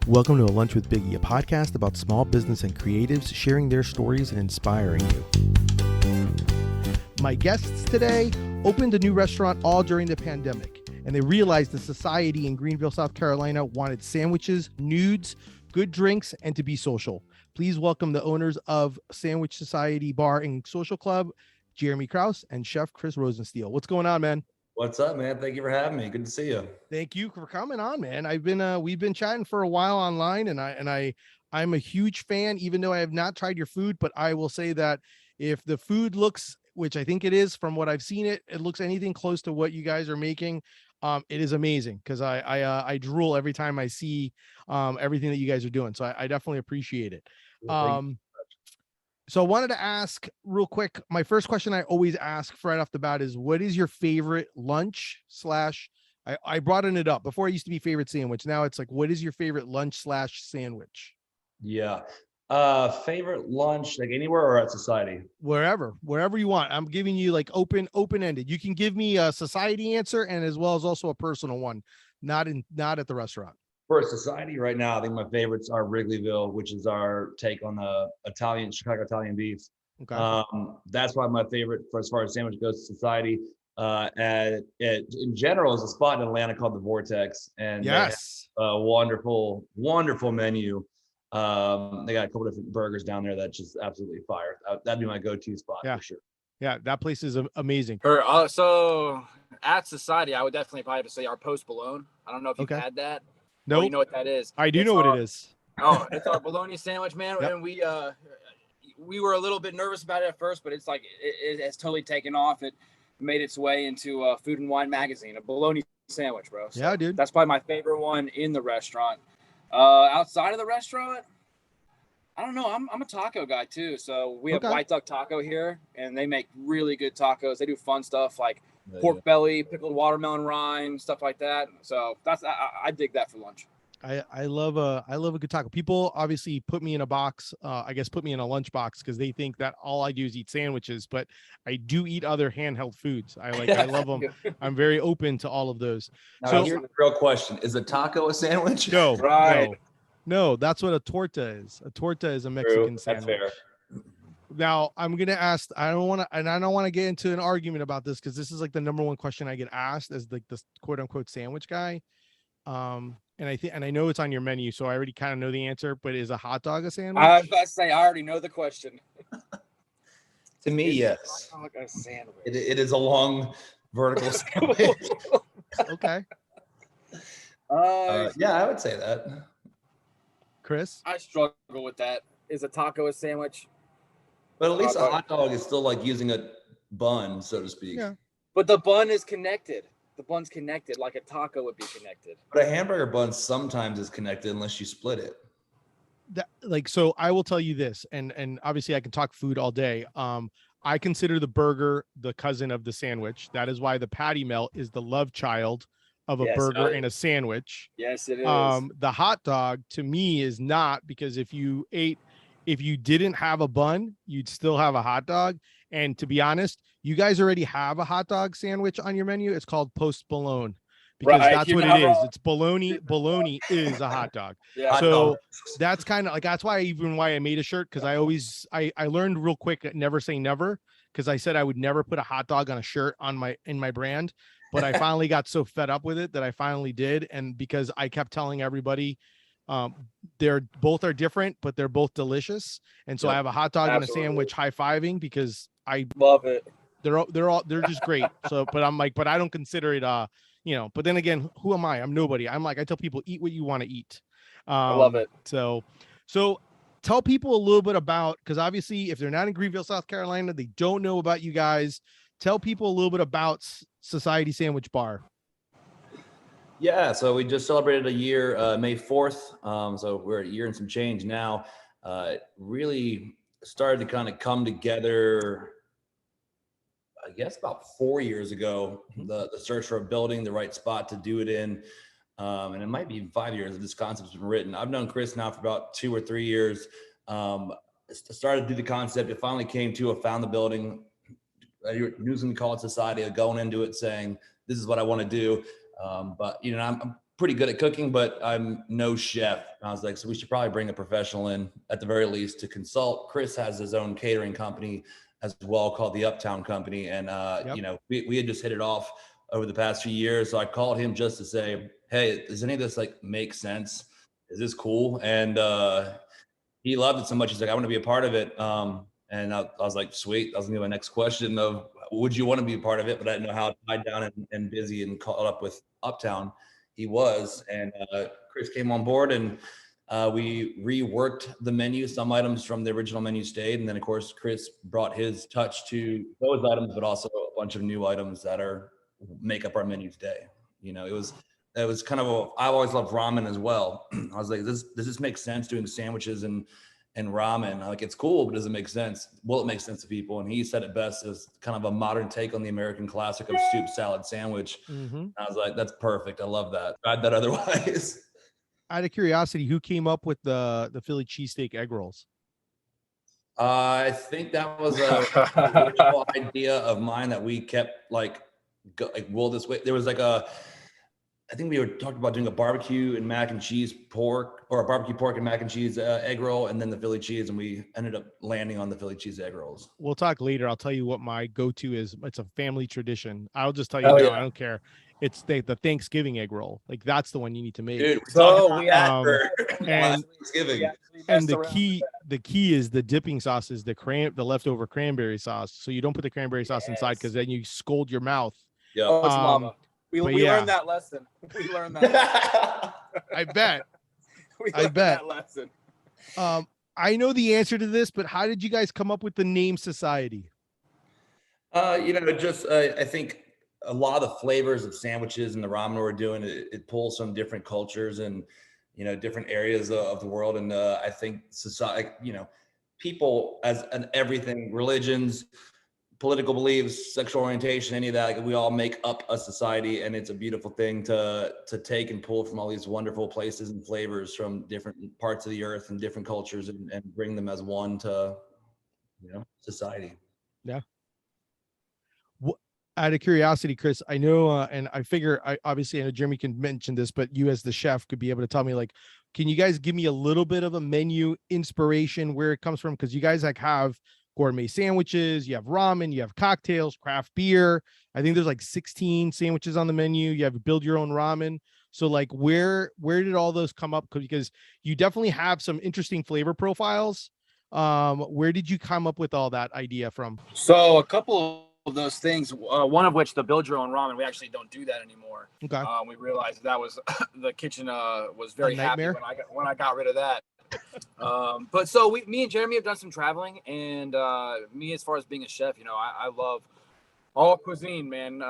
Welcome to A Lunch with Biggie, a podcast about small business and creatives sharing their stories and inspiring you. My guests today opened a new restaurant all during the pandemic, and they realized the society in Greenville, South Carolina wanted sandwiches, nudes, good drinks, and to be social. Please welcome the owners of Sandwich Society Bar and Social Club, Jeremy Krauze and Chef Chris Rosensteel. What's going on, man? What's up, man? Thank you for having me. Good to see you. Thank you for coming on, man. We've been chatting for a while online, and I'm a huge fan, even though I have not tried your food, but I will say that if the food looks, which I think it is from what I've seen, it looks anything close to what you guys are making. It is amazing because I drool every time I see everything that you guys are doing. So I definitely appreciate it. So I wanted to ask real quick, my first question I always ask right off the bat is, what is your favorite lunch slash, I brought it up before. It used to be favorite sandwich. Now it's like, what is your favorite lunch slash sandwich? Yeah. Favorite lunch, like anywhere or at Society? Wherever you want. I'm giving you like open-ended. You can give me a society answer and as well as also a personal one, not at the restaurant. For Society right now, I think my favorites are Wrigleyville, which is our take on the Chicago Italian beef. Okay. That's why my favorite for as far as sandwich goes to Society. And it in general is a spot in Atlanta called the Vortex, and yes, they have a wonderful menu. They got a couple different burgers down there that just absolutely fire. That'd be my go-to spot for sure. Yeah, that place is amazing. So at Society, I would definitely probably have to say our post bologna. I don't know if you've had that. No, nope. You know what that is. I do know what it is. Oh, it's our bologna sandwich, man. Yep. And we were a little bit nervous about it at first, but it's like it has totally taken off. It made its way into Food and Wine magazine, a bologna sandwich, bro. So yeah, dude. That's probably my favorite one in the restaurant. Outside of the restaurant, I don't know. I'm a taco guy too. So we have White Duck Taco here, and they make really good tacos. They do fun stuff like pork belly, pickled watermelon rind, stuff like that. So that's I dig that for lunch. I love a good taco. People obviously put me in a box, put me in a lunch box because they think that all I do is eat sandwiches, but I do eat other handheld foods. I love them. I'm very open to all of those. Now, so here's the real question: is a taco a sandwich? No, right. No, that's what a torta is. A torta is a Mexican sandwich. That's fair. Now I'm gonna ask. I don't want to get into an argument about this because this is like the number one question I get asked as like the quote unquote sandwich guy. And I know it's on your menu, so I already kind of know the answer. But is a hot dog a sandwich? I was about to say I already know the question. To me, yes. Hot dog a sandwich. It is a long vertical sandwich. Okay. Yeah, I would say that. Chris? I struggle with that. Is a taco a sandwich? But at least a hot dog is still like using a bun, so to speak. Yeah. But the bun is connected. The bun's connected like a taco would be connected. But a hamburger bun sometimes is connected unless you split it. So I will tell you this, and obviously I can talk food all day. I consider the burger the cousin of the sandwich. That is why the patty melt is the love child of a burger and a sandwich. Yes, it is. The hot dog to me is not, because if you didn't have a bun, you'd still have a hot dog. And to be honest, you guys already have a hot dog sandwich on your menu. It's called post bologna because that's what it is. It's bologna. Bologna is a hot dog. Yeah. So that's kind of like, that's why I made a shirt. Cause I learned real quick, never say never. Cause I said I would never put a hot dog on a shirt in my brand, but I finally got so fed up with it that I finally did. And because I kept telling everybody, they're both are different, but they're both delicious. And so I have a hot dog and a sandwich high-fiving because I love it. They're just great. So, but I'm like, but I don't consider it, but then again, who am I? I'm nobody. I'm like, I tell people, eat what you want to eat. I love it. So tell people a little bit about, because obviously if they're not in Greenville, South Carolina, they don't know about you guys. Tell people a little bit about Society Sandwich Bar. Yeah, so we just celebrated a year, May 4th. So we're a year and some change now. Really started to kind of come together, I guess about 4 years ago, the search for a building, the right spot to do it in. And it might be even 5 years that this concept's been written. I've known Chris now for about 2 or 3 years. Started to do the concept. It finally came to, I found the building. Using the call it Society, going into it saying, this is what I want to do. But I'm pretty good at cooking, but I'm no chef. I was like, so we should probably bring a professional in at the very least to consult. Chris has his own catering company as well called the Uptown Company. And, you know, we had just hit it off over the past few years. So I called him just to say, hey, does any of this like make sense? Is this cool? And he loved it so much. He's like, I want to be a part of it. And I was like, sweet. That was gonna be my next question of, would you want to be a part of it? But I didn't know how tied down and busy and caught up with Uptown he was. And Chris came on board, and we reworked the menu. Some items from the original menu stayed. And then, of course, Chris brought his touch to those items, but also a bunch of new items that make up our menu today. You know, it was kind of I always loved ramen as well. I was like, does this make sense doing sandwiches and ramen? Like, it's cool, but does it make sense? Will it make sense to people? And he said it best as kind of a modern take on the American classic of soup, salad, sandwich. I was like, that's perfect. I love that. Tried that otherwise. Out of curiosity, who came up with the Philly cheesesteak egg rolls? I think that was a original idea of mine that we kept like will this way. There was like I think we were talking about doing a barbecue and mac and cheese pork, or a barbecue pork and mac and cheese egg roll, and then the Philly cheese, and we ended up landing on the Philly cheese egg rolls. We'll talk later. I'll tell you what my go-to is. It's a family tradition. I'll just tell you now, I don't care. It's the Thanksgiving egg roll. Like, that's the one you need to make. Dude, and the key is the dipping sauce is the leftover cranberry sauce. So you don't put the cranberry sauce inside, because then you scold your mouth. Yeah. Oh, it's lava. We learned that lesson. We learned that. I bet. I bet. That lesson. I know the answer to this, but how did you guys come up with the name Society? You know, just I think a lot of the flavors of sandwiches and the ramen we're doing, it pulls from different cultures and, you know, different areas of the world. And I think society, you know, people as an everything, religions, political beliefs, sexual orientation, any of that, like, we all make up a society, and it's a beautiful thing to take and pull from all these wonderful places and flavors from different parts of the earth and different cultures, and bring them as one to, you know, society. Yeah. Out of curiosity, Chris, I know, and I figure, obviously I know Jeremy can mention this, but you as the chef could be able to tell me, like, can you guys give me a little bit of a menu inspiration, where it comes from? Because you guys like have gourmet sandwiches, you have ramen, you have cocktails, craft beer. I think there's like 16 sandwiches on the menu. You have build your own ramen. So like, where did all those come up? Because you definitely have some interesting flavor profiles. Where did you come up with all that idea from? So a couple of those things, one of which, the build your own ramen, we actually don't do that anymore. Okay. We realized that was the kitchen was very happy when I got rid of that. But so me and Jeremy have done some traveling, and me, as far as being a chef, you know, I love all cuisine, man.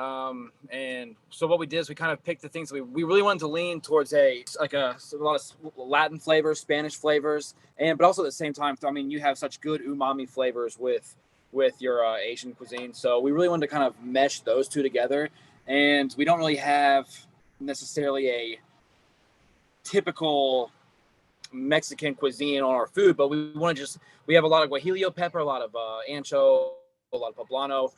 And so what we did is we kind of picked the things that we really wanted to lean towards a lot of Latin flavors, Spanish flavors, but also at the same time, I mean, you have such good umami flavors with your Asian cuisine. So we really wanted to kind of mesh those two together, and we don't really have necessarily a typical Mexican cuisine on our food, but we have a lot of guajillo pepper, a lot of ancho, a lot of poblano.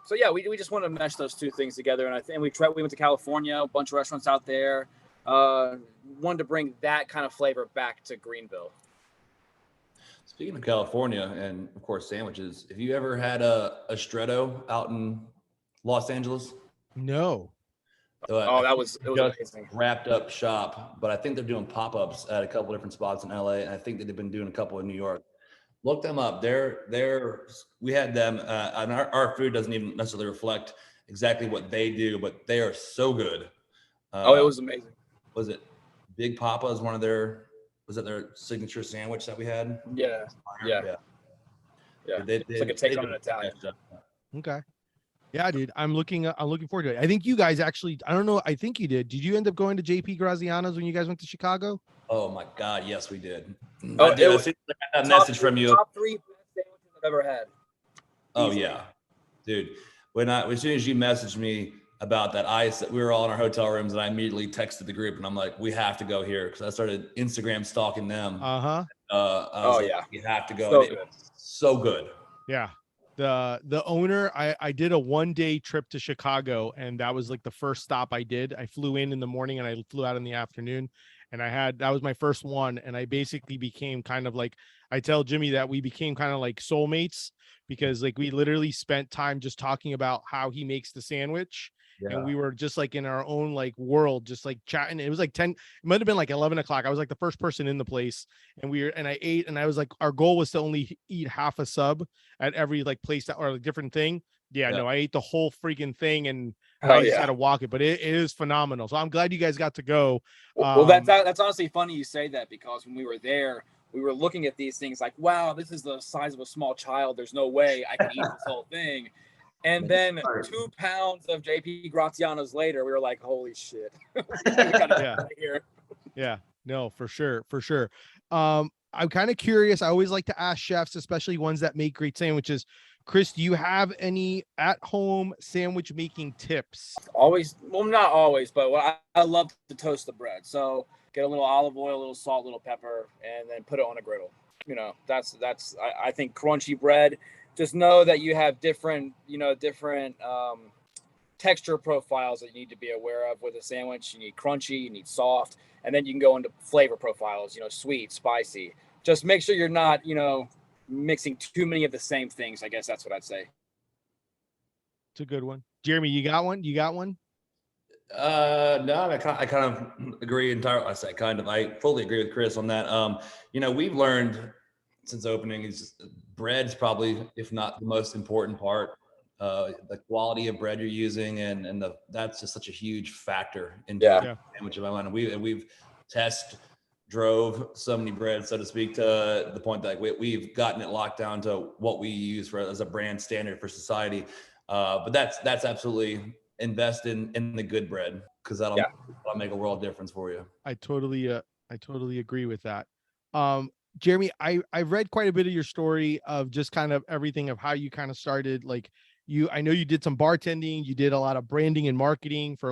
So yeah, we just want to mesh those two things together. And we went to California, a bunch of restaurants out there. Wanted to bring that kind of flavor back to Greenville. Speaking of California and of course sandwiches, have you ever had a stretto out in Los Angeles? No. It was amazing. Wrapped up shop, but I think they're doing pop-ups at a couple different spots in LA, and I think that they've been doing a couple in New York. Look them up. We had them, and our food doesn't even necessarily reflect exactly what they do, but they are so good. It was amazing. Was it Big Papa is one of their signature sandwich that we had? Yeah. It's like a take on an Italian. Okay. Yeah, dude, I'm looking forward to it. I think you guys actually, I don't know, I think you did. Did you end up going to JP Graziano's when you guys went to Chicago? Oh my God, yes, we did. I did. I got that message from you. Top 3 best sandwiches I've ever had. Oh yeah, dude. As soon as you messaged me about that, we were all in our hotel rooms, and I immediately texted the group, and I'm like, we have to go here, because I started Instagram stalking them. Yeah, you have to go. So good. Yeah. The owner, I did a 1-day trip to Chicago, and that was like the first stop I did. I flew in the morning and I flew out in the afternoon, and that was my first one. And I basically became kind of like, I tell Jimmy that we became kind of like soulmates, because like we literally spent time just talking about how he makes the sandwich. And we were just like in our own like world, just like chatting. It was like 10, it might have been like 11 o'clock. I was like the first person in the place, and I ate, and I was like, our goal was to only eat half a sub at every like place that, or a different thing. Yeah, no, I ate the whole freaking thing, and I just had to walk it, but it is phenomenal. So I'm glad you guys got to go. Well, that's honestly funny you say that, because when we were there, we were looking at these things like, wow, this is the size of a small child. There's no way I can eat this whole thing. And then 2 pounds of JP Graziano's later, we were like, holy shit. We gotta get out of here. Yeah, no, for sure. I'm kind of curious. I always like to ask chefs, especially ones that make great sandwiches. Chris, do you have any at-home sandwich making tips? Always, well, not always, but I love to toast the bread. So get a little olive oil, a little salt, a little pepper, and then put it on a griddle. You know, I think crunchy bread. Just know that you have different texture profiles that you need to be aware of with a sandwich. You need crunchy, you need soft, and then you can go into flavor profiles, sweet, spicy. Just make sure you're not, mixing too many of the same things. I guess that's what I'd say. It's a good one. Jeremy, you got one? No, I kind of agree entirely. I fully agree with Chris on that. We've learned since opening is bread's probably, if not the most important part. The quality of bread you're using, and that's just such a huge factor in doing a sandwich in my mind. And we've drove so many breads, so to speak, to the point that we've gotten it locked down to what we use as a brand standard for society. But that's absolutely invest in the good bread, because that'll make a world of difference for you. I totally agree with that. Jeremy, I've read quite a bit of your story of just kind of everything of how you kind of started. Like I know you did some bartending, you did a lot of branding and marketing for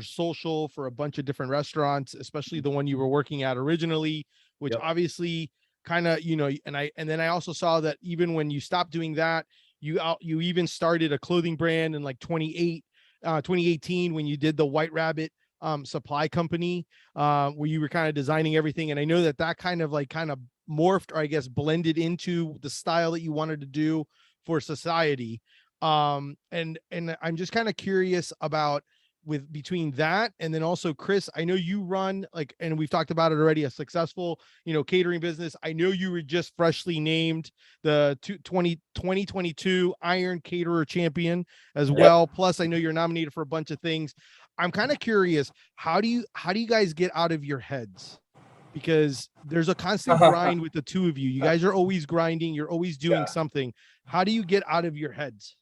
social, for a bunch of different restaurants, especially the one you were working at originally, which obviously kind of, and then I also saw that even when you stopped doing that, you even started a clothing brand in like 2018 when you did the White Rabbit supply company, where you were kind of designing everything. And I know that kind of morphed, or I guess blended into the style that you wanted to do for society. And I'm just kind of curious about between that and then also Chris, I know you run and we've talked about it already, a successful, catering business. I know you were just freshly named the 2022 Iron Caterer Champion as well. Plus, I know you're nominated for a bunch of things. I'm kind of curious, how do you guys get out of your heads? Because there's a constant grind with the two of you. You guys are always grinding. You're always doing something. How do you get out of your heads?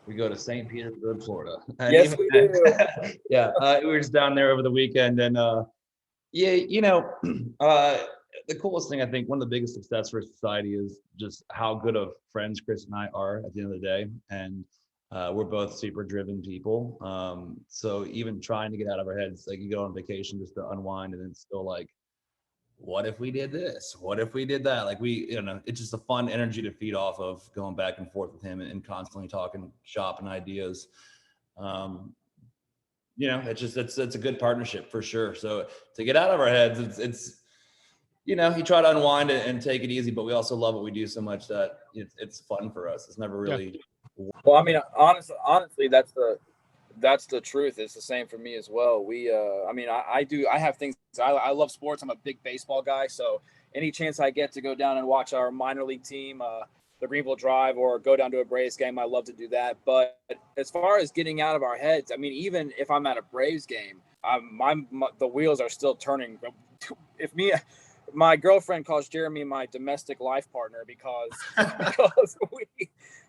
We go to St. Petersburg, Florida. Yes, we do. We were just down there over the weekend, and the coolest thing, I think, one of the biggest success for society is just how good of friends Chris and I are at the end of the day, and we're both super driven people. So even trying to get out of our heads, like you go on vacation just to unwind, and then still like, what if we did this? What if we did that? Like it's just a fun energy to feed off of, going back and forth with him and constantly talking shop and ideas. It's a good partnership for sure. So to get out of our heads, it's you try to unwind it and take it easy, but we also love what we do so much that it's fun for us. It's never really. Well, I mean, honestly, that's the truth. It's the same for me as well. I have things. I love sports. I'm a big baseball guy. So any chance I get to go down and watch our minor league team, the Greenville Drive, or go down to a Braves game, I love to do that. But as far as getting out of our heads, I mean, even if I'm at a Braves game, the wheels are still turning. My girlfriend calls Jeremy my domestic life partner because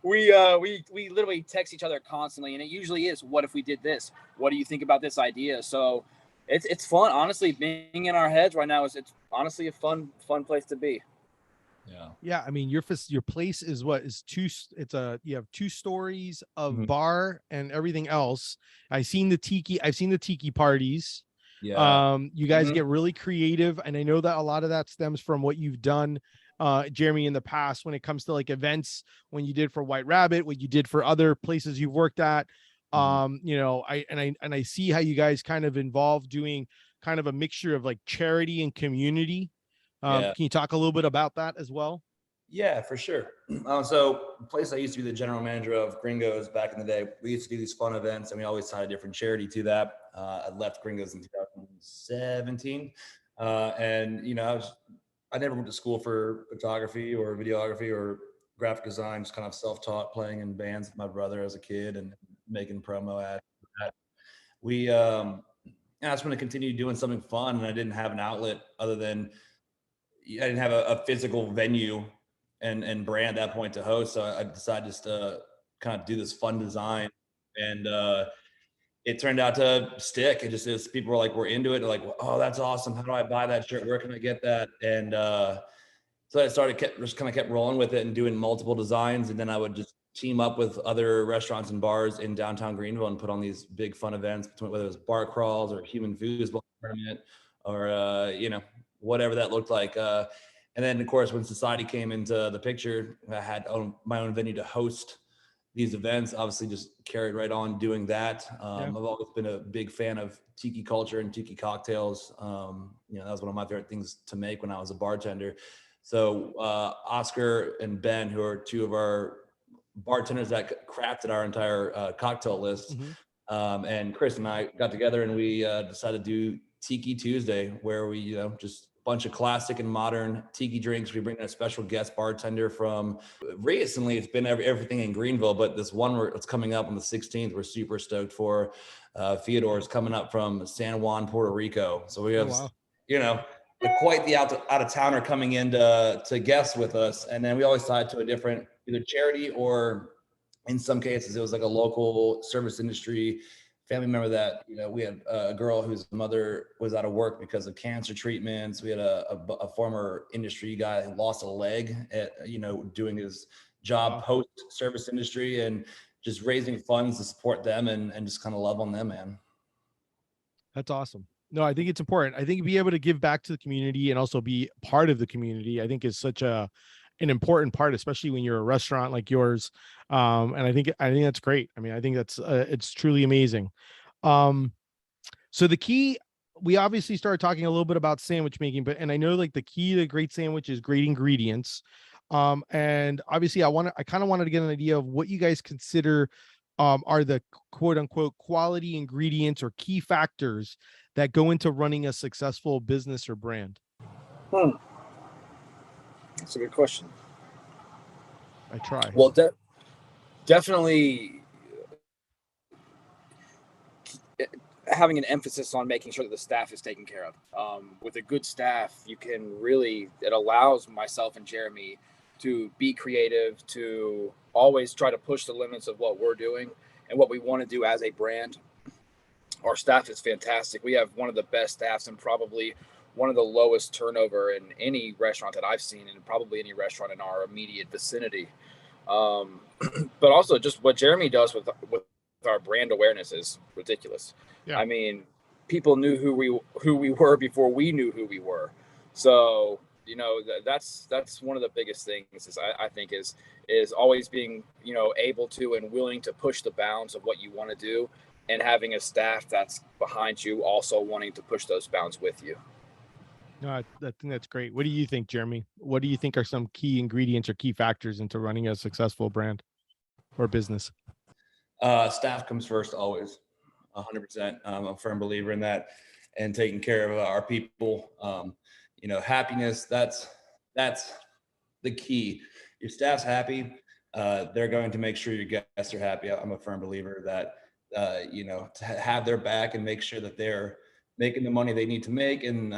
we literally text each other constantly, and it usually is, what if we did this? What do you think about this idea? So it's fun. Honestly, being in our heads right now it's honestly a fun place to be. Yeah. I mean, your place is you have 2 stories of bar and everything else. I've seen the tiki parties. You guys get really creative, and I know that a lot of that stems from what you've done Jeremy, in the past when it comes to like events, when you did for White Rabbit, what you did for other places you've worked at. You know, I see how you guys kind of involve doing kind of a mixture of like charity and community. Can you talk a little bit about that as well? Yeah, for sure. So the place I used to be the general manager of, Gringos, back in the day, we used to do these fun events, and we always tied a different charity to that. I left Gringos in 2017. And, you know, I never went to school for photography or videography or graphic design, just kind of self-taught, playing in bands with my brother as a kid and making promo ads. We, I just want to continue doing something fun, and I didn't have an outlet other than, I didn't have a physical venue and brand at that point to host. So I decided just to kind of do this fun design, and it turned out to stick. It just is, people were like, we're into it. They're like, oh, that's awesome. How do I buy that shirt? Where can I get that? And so I kept rolling with it and doing multiple designs. And then I would just team up with other restaurants and bars in downtown Greenville and put on these big fun events, between whether it was bar crawls or human foosball tournament or, you know, whatever that looked like. And then, of course, when society came into the picture, I had my own venue to host these events. Obviously, just carried right on doing that. I've always been a big fan of tiki culture and tiki cocktails. You know, that was one of my favorite things to make when I was a bartender. So Oscar and Ben, who are two of our bartenders that crafted our entire cocktail list, and Chris and I got together and we decided to do Tiki Tuesday, where we, you know, just bunch of classic and modern tiki drinks. We bring in a special guest bartender from, recently it's been everything in Greenville, but this one it's coming up on the 16th, we're super stoked for. Theodore is coming up from San Juan, Puerto Rico. So we have, you know, quite the out of towner coming in to guest with us. And then we always tied to a different either charity, or in some cases it was like a local service industry family member that, you know, we had a girl whose mother was out of work because of cancer treatments. We had a former industry guy who lost a leg at, you know, doing his job post service industry, and just raising funds to support them and just kind of love on them, man. That's awesome. No, I think it's important. I think be able to give back to the community and also be part of the community, I think is such an important part, especially when you're a restaurant like yours. And I think that's great. I mean, I think that's it's truly amazing. So the key, we obviously started talking a little bit about sandwich making, and I know like the key to a great sandwich is great ingredients. And obviously I kind of wanted to get an idea of what you guys consider are the quote unquote quality ingredients or key factors that go into running a successful business or brand. That's a good question. I try. Well, definitely having an emphasis on making sure that the staff is taken care of. With a good staff, you can really, it allows myself and Jeremy to be creative, to always try to push the limits of what we're doing and what we want to do as a brand. Our staff is fantastic. We have one of the best staffs and probably one of the lowest turnover in any restaurant that I've seen, and probably any restaurant in our immediate vicinity. But also just what Jeremy does with our brand awareness is ridiculous. Yeah. I mean, people knew who we were before we knew who we were. So, you know, that's one of the biggest things is I think is always being, you know, able to and willing to push the bounds of what you want to do, and having a staff that's behind you also wanting to push those bounds with you. No, I think that's great. What do you think, Jeremy? What do you think are some key ingredients or key factors into running a successful brand or business? Staff comes first, always, 100%. I'm a firm believer in that, and taking care of our people. You know, happiness, that's the key. Your staff's happy, they're going to make sure your guests are happy. I'm a firm believer that, you know, to have their back and make sure that they're making the money they need to make. And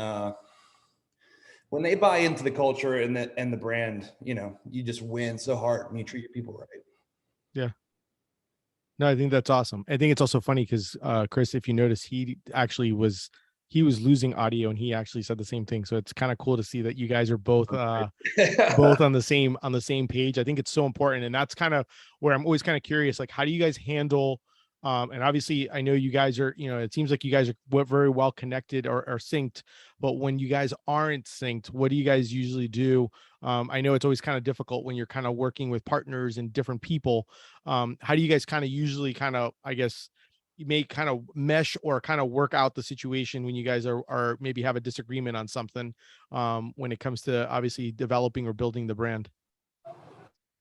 when they buy into the culture and the brand, you know, you just win so hard when you treat your people right. Yeah. No, I think that's awesome. I think it's also funny because Chris, if you notice, he was losing audio, and he actually said the same thing. So it's kind of cool to see that you guys are both both on the same page. I think it's so important, and that's kind of where I'm always kind of curious, like, how do you guys handle And obviously I know you guys are, it seems like you guys are very well connected or synced, but when you guys aren't synced, what do you guys usually do? I know it's always kind of difficult when you're kind of working with partners and different people. How do you guys kind of usually kind of, I guess, you may kind of mesh or kind of work out the situation when you guys are maybe have a disagreement on something, when it comes to obviously developing or building the brand?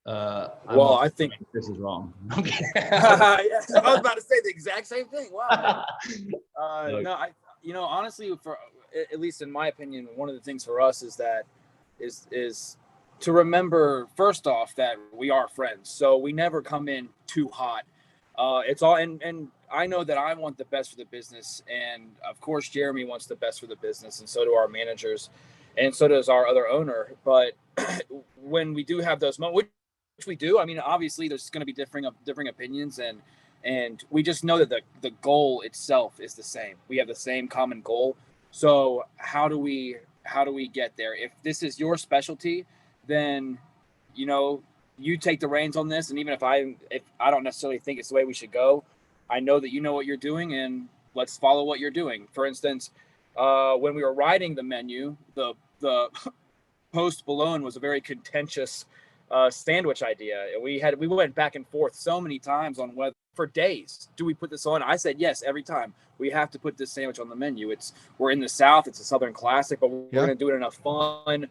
Well, I think this is wrong. I was about to say the exact same thing. Wow. No, honestly, for at least in my opinion, one of the things for us is that is to remember first off that we are friends, so we never come in too hot. It's all and I know that I want the best for the business, and of course Jeremy wants the best for the business, and so do our managers, and so does our other owner. But when we do have those moments, which we do, I mean, obviously there's going to be differing opinions, and we just know that the goal itself is the same. We have the same common goal. So how do we get there? If this is your specialty, then you take the reins on this. And even if I don't necessarily think it's the way we should go, I know that you know what you're doing, and let's follow what you're doing. For instance, when we were writing the menu, the post bologna was a very contentious sandwich idea. We went back and forth so many times on whether, for days, do we put this on? I said yes every time. We have to put this sandwich on the menu. We're in the South. It's a Southern classic, but we're going to do it in a fun,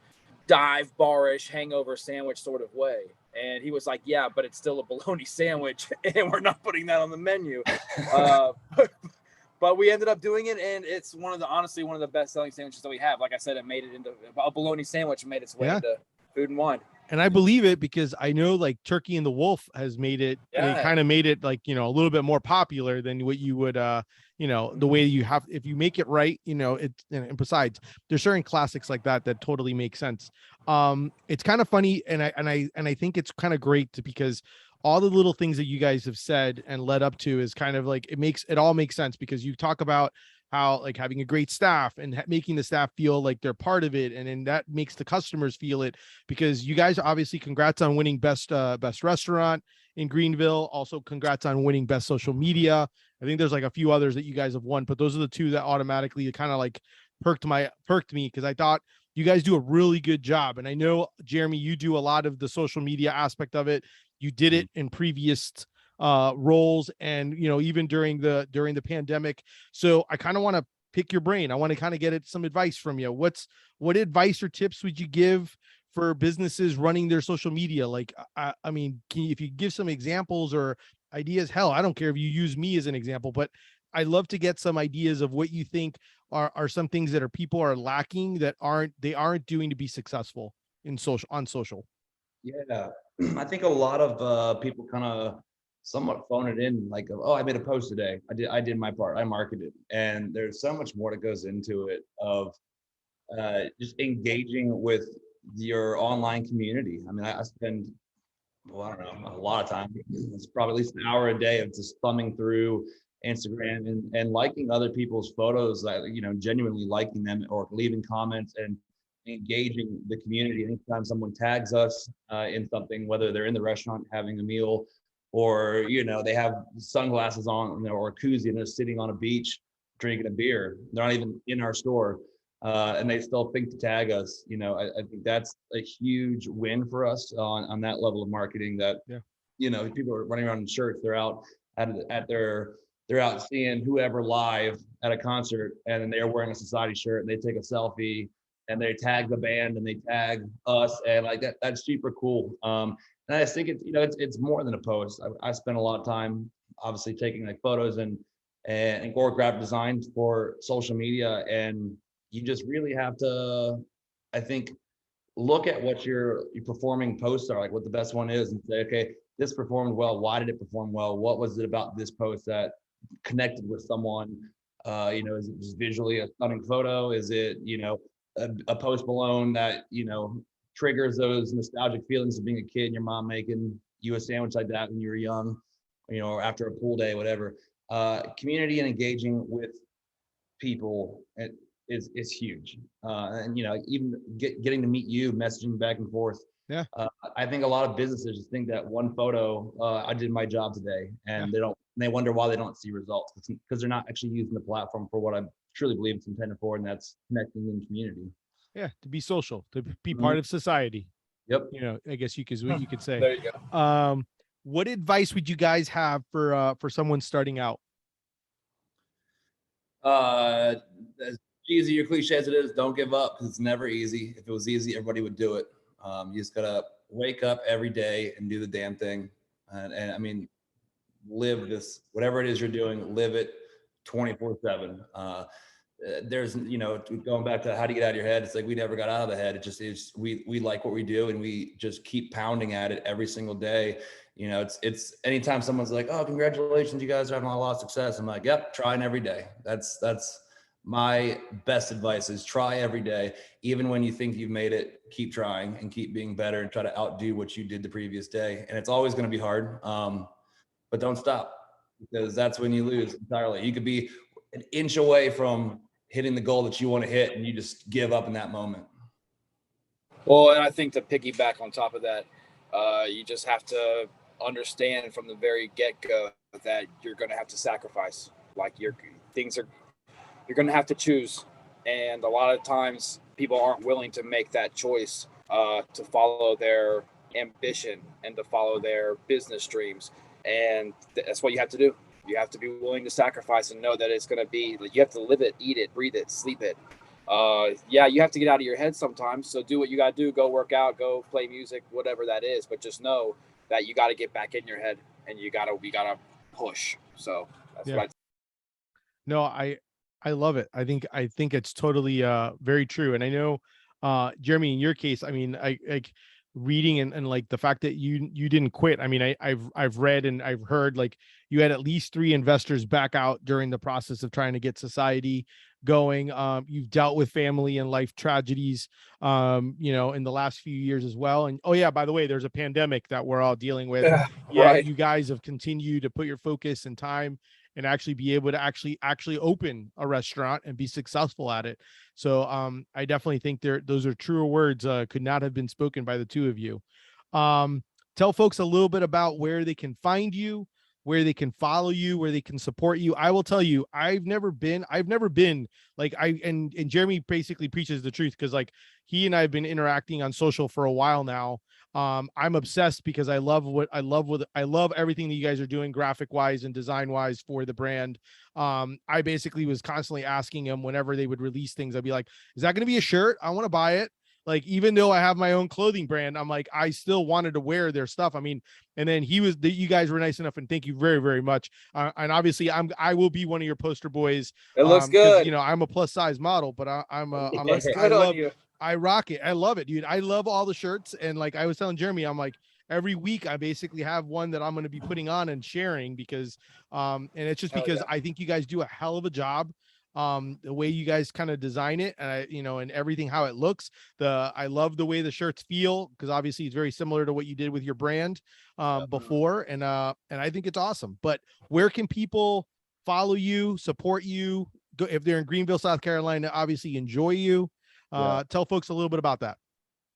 dive bar-ish hangover sandwich sort of way. And he was like, yeah, but it's still a bologna sandwich, and we're not putting that on the menu. But we ended up doing it, and it's honestly one of the best-selling sandwiches that we have. Like I said, it made it into a bologna sandwich, made its way into Food and Wine. And I believe it because I know like Turkey and the Wolf has made it, they kind of made it like, a little bit more popular than what you would, the way you have, if you make it right, and besides, there's certain classics like that totally make sense. It's kind of funny. And I think it's kind of great because all the little things that you guys have said and led up to is kind of like, it all makes sense because you talk about how like having a great staff and making the staff feel like they're part of it. And then that makes the customers feel it, because you guys obviously congrats on winning best restaurant in Greenville. Also congrats on winning best social media. I think there's like a few others that you guys have won, but those are the two that automatically kind of like perked me, because I thought you guys do a really good job. And I know, Jeremy, you do a lot of the social media aspect of it. You did it in previous roles, and even during the pandemic. So I kind of want to pick your brain. I want to kind of get some advice from you. What advice or tips would you give for businesses running their social media? Like, I mean, if you give some examples or ideas, hell, I don't care if you use me as an example, but I'd love to get some ideas of what you think are some things that people are lacking that they aren't doing to be successful on social. Yeah, I think a lot of people kind of somewhat phone it in, like, oh, I made a post today. I did my part. I marketed, and there's so much more that goes into it of just engaging with your online community. I mean, I spend, well, I don't know, a lot of time. It's probably at least an hour a day of just thumbing through Instagram and liking other people's photos, that genuinely liking them or leaving comments and engaging the community. Anytime someone tags us in something, whether they're in the restaurant having a meal, or they have sunglasses on, or a koozie, and they're sitting on a beach drinking a beer. They're not even in our store, and they still think to tag us. I think that's a huge win for us on that level of marketing. That people are running around in shirts. They're out they're out seeing whoever live at a concert, and then they're wearing a society shirt, and they take a selfie, and they tag the band, and they tag us, and like that's super cool. And I just think it's more than a post. I spent a lot of time obviously taking like photos and choreographed designs for social media, and you just really have to, I think, look at what your performing posts are, like what the best one is, and say, okay, this performed well. Why did it perform well? What was it about this post that connected with someone? Is it just visually a stunning photo? Is it a post Malone that triggers those nostalgic feelings of being a kid and your mom making you a sandwich like that when you were young, or after a pool day, whatever. Community and engaging with people is huge. And even getting to meet you, messaging back and forth. Yeah. I think a lot of businesses just think that one photo, I did my job today, and they don't they wonder why they don't see results, because they're not actually using the platform for what I truly believe it's intended for, and that's connecting in community. Yeah, to be social, to be Mm-hmm. part of society. Yep. You know, I guess you could say. There you go. What advice would you guys have for someone starting out? As cheesy or cliche as it is, don't give up, because it's never easy. If it was easy, everybody would do it. You just gotta wake up every day and do the damn thing. And I mean, live this, whatever it is you're doing, live it 24/7. There's, going back to how do you get out of your head? It's like, we never got out of the head. It just is, we like what we do, and we just keep pounding at it every single day. It's anytime someone's like, oh, congratulations, you guys are having a lot of success. I'm like, yep, trying every day. That's my best advice, is try every day. Even when you think you've made it, keep trying and keep being better and try to outdo what you did the previous day. And it's always going to be hard. But don't stop, because that's when you lose entirely. You could be an inch away from hitting the goal that you want to hit, and you just give up in that moment. Well, and I think to piggyback on top of that, you just have to understand from the very get-go that you're going to have to sacrifice. Like, you're going to have to choose. And a lot of times people aren't willing to make that choice to follow their ambition and to follow their business dreams. And that's what you have to do. You have to be willing to sacrifice and know that it's going to be, you have to live it, eat it, breathe it, sleep it. Yeah, you have to get out of your head sometimes. So do what you got to do. Go work out, go play music, whatever that is. But just know that you got to get back in your head, and we got to push. So that's what No, I love it. I think it's totally very true. And I know Jeremy, in your case, I mean, I like reading and like the fact that you didn't quit. I mean, I've read and I've heard like you had at least 3 investors back out during the process of trying to get society going. You've dealt with family and life tragedies in the last few years as well. And oh yeah, by the way, there's a pandemic that we're all dealing with. Right. You guys have continued to put your focus and time and actually be able to actually open a restaurant and be successful at it. So I definitely think those are truer words, could not have been spoken by the two of you. Tell folks a little bit about where they can find you, where they can follow you, where they can support you. I will tell you, I've never been like and Jeremy basically preaches the truth, because like he and I have been interacting on social for a while now. I'm obsessed because I love everything that you guys are doing graphic wise and design wise for the brand. I basically was constantly asking him whenever they would release things, I'd be like, is that going to be a shirt? I want to buy it. Like, even though I have my own clothing brand, I'm like, I still wanted to wear their stuff. I mean, and then you guys were nice enough, and thank you very, very much. And obviously I will be one of your poster boys. It looks good. I'm a plus size model, but I rock it. I love it, dude. I love all the shirts. And like I was telling Jeremy, I'm like, every week I basically have one that I'm going to be putting on and sharing, because and it's just because I think you guys do a hell of a job. The way you guys kind of design it, and and everything, how it looks. I love the way the shirts feel, because obviously it's very similar to what you did with your brand before. And I think it's awesome. But where can people follow you, support you? Go if they're in Greenville, South Carolina, obviously enjoy you. Tell folks a little bit about that.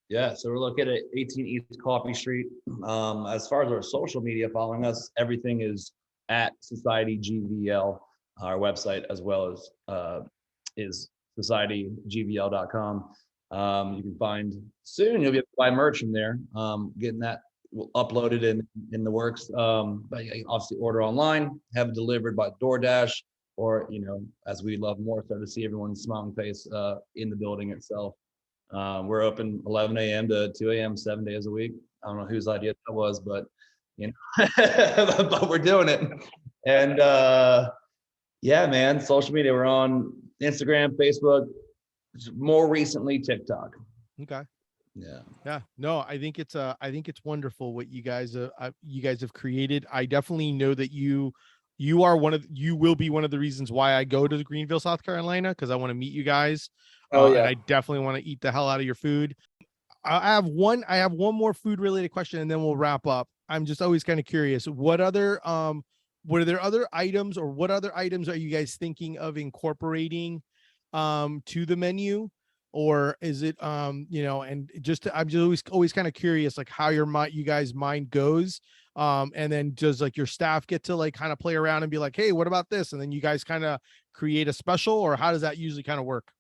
Yeah, so we're located at 18 East Coffee Street. As far as our social media following us, everything is at Society GVL. Our website as well as is societygvl.com. You can find soon, you'll be able to buy merch from there. Getting that uploaded in the works. But you can obviously order online, have it delivered by DoorDash, or as we love more so to see everyone's smiling face in the building itself. We're open 11 a.m. to 2 a.m. 7 days a week. I don't know whose idea that was, but but we're doing it. And yeah, man, social media, we're on Instagram, Facebook, more recently TikTok. Okay. Yeah. No, I think it's wonderful what you guys have created. I definitely know that you will be one of the reasons why I go to Greenville, South Carolina, because I want to meet you guys. And I definitely want to eat the hell out of your food. I have one more food related question, and then we'll wrap up. I'm just always kind of curious, what are there other items, or what other items are you guys thinking of incorporating to the menu? Or is it and I'm just always kind of curious, like how you guys mind goes And then does like your staff get to like kind of play around and be like, hey, what about this? And then you guys kind of create a special, or how does that usually kind of work?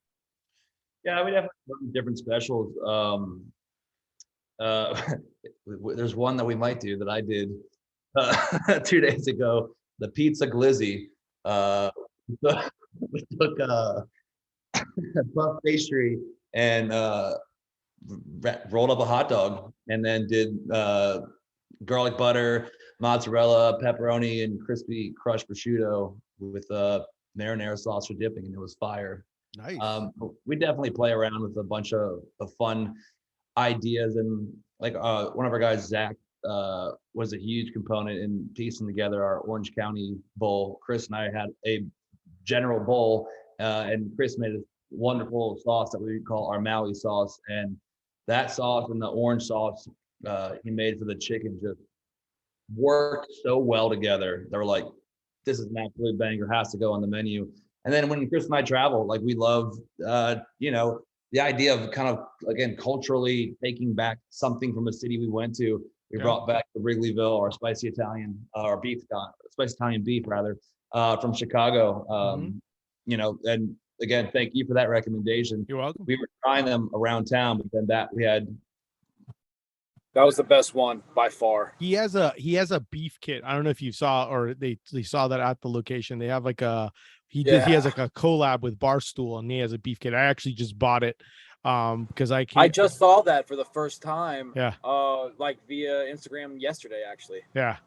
Yeah, we definitely have different specials. Uh, there's one that we might do that I did 2 days ago. The pizza glizzy. We took puff pastry and rolled up a hot dog, and then did garlic butter, mozzarella, pepperoni, and crispy crushed prosciutto with marinara sauce for dipping, and it was fire. Nice. We definitely play around with a bunch of fun ideas, and like one of our guys, Zach, was a huge component in piecing together our Orange County bowl. Chris and I had a general bowl, and Chris made a wonderful sauce that we call our Maui sauce, and that sauce and the orange sauce he made for the chicken just worked so well together. They were like, this is an absolute banger, has to go on the menu. And then when Chris and I travel, like we love, the idea of kind of, again, culturally taking back something from a city we went to. We brought back the Wrigleyville, our spicy Italian, or spicy Italian beef rather, from Chicago. And again, thank you for that recommendation. You're welcome. We were trying them around town, but then that He has a beef kit. I don't know if you saw, or they saw that at the location. They have like he has like a collab with Barstool, and he has a beef kit. I actually just bought it because I just saw that for the first time. Yeah. Like via Instagram yesterday, actually. Yeah.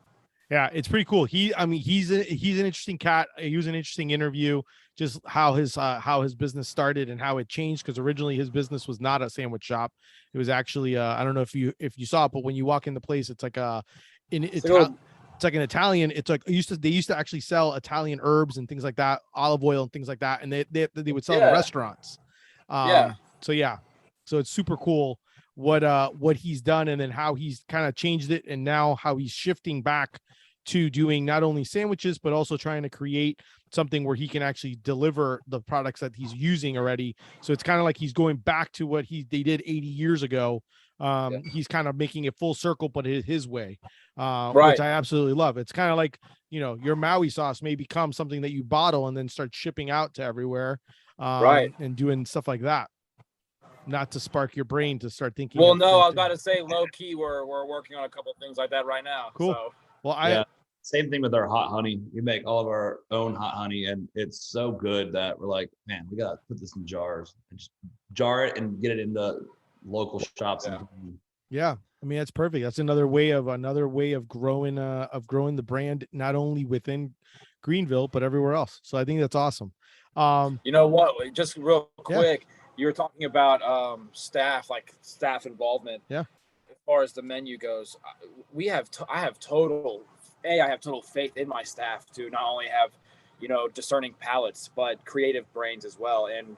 Yeah, it's pretty cool. He's an interesting cat. He was an interesting interview, just how his business started and how it changed, because originally his business was not a sandwich shop. It was actually I don't know if you saw it, but when you walk in the place, it's like it's like an Italian. It's like they used to actually sell Italian herbs and things like that, olive oil and things like that, and they would sell in restaurants. So it's super cool what he's done, and then how he's kind of changed it, and now how he's shifting back to doing not only sandwiches but also trying to create something where he can actually deliver the products that he's using already. So it's kind of like he's going back to what they did 80 years ago. He's kind of making it full circle, but his way, which I absolutely love. It's kind of like, your Maui sauce may become something that you bottle and then start shipping out to everywhere, and doing stuff like that. Not to spark your brain to start thinking. Well, no, I was about to say low key, we're working on a couple things like that right now. Cool. So. Well, same thing with our hot honey. We make all of our own hot honey, and it's so good that we're like, man, we gotta put this in jars and just jar it and get it into local shops. Yeah. I mean, that's perfect. That's another way of growing the brand, not only within Greenville but everywhere else. So I think that's awesome. You know what? Just real quick, you were talking about staff involvement. Yeah. As far as the menu goes, I have total faith in my staff to not only have, discerning palates, but creative brains as well. And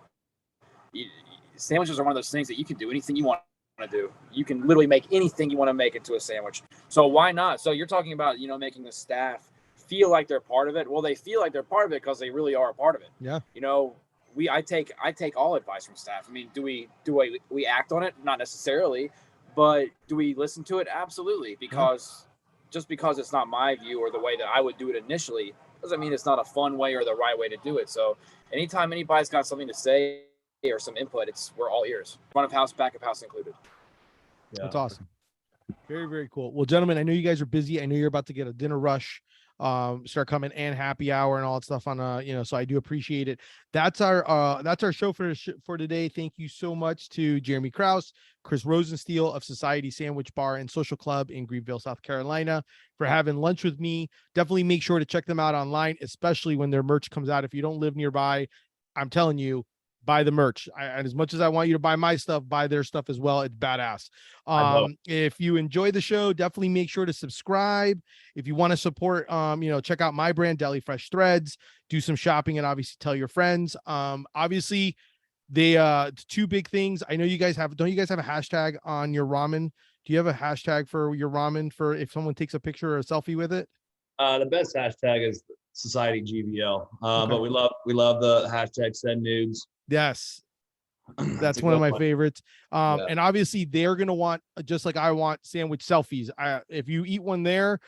sandwiches are one of those things that you can do anything you want to do. You can literally make anything you want to make into a sandwich. So why not? So you're talking about, we making the staff feel like they're part of it. Well, they feel like they're part of it because they really are a part of it. Yeah. I take all advice from staff. I mean, do we act on it? Not necessarily, but do we listen to it? Absolutely. Because just because it's not my view or the way that I would do it initially doesn't mean it's not a fun way or the right way to do it. So anytime anybody's got something to say or some input, we're all ears. Front of house, back of house included. Yeah. That's awesome. Very, very cool. Well, gentlemen, I know you guys are busy. I know you're about to get a dinner rush, start coming, and happy hour and all that stuff on, so I do appreciate it. That's our show for today. Thank you so much to Jeremy Krauze, Chris Rosensteel of Society Sandwich Bar and Social Club in Greenville, South Carolina, for having lunch with me. Definitely make sure to check them out online, especially when their merch comes out. If you don't live nearby, I'm telling you, buy the merch. And as much as I want you to buy my stuff, buy their stuff as well. It's badass. If you enjoy the show, definitely make sure to subscribe. If you want to support, check out my brand, Deli Fresh Threads, do some shopping, and obviously tell your friends. Obviously they two big things. I know you guys don't you guys have a hashtag on your ramen? Do you have a hashtag for your ramen for if someone takes a picture or a selfie with it? The best hashtag is Society GVL. But we love the hashtag send nudes. Yes. That's one of my favorites. And obviously they're going to want, just like I want, sandwich selfies. If you eat one there,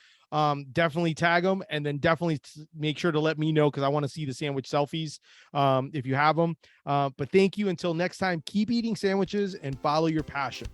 definitely tag them, and then definitely make sure to let me know, because I want to see the sandwich selfies if you have them. But thank you. Until next time, keep eating sandwiches and follow your passion.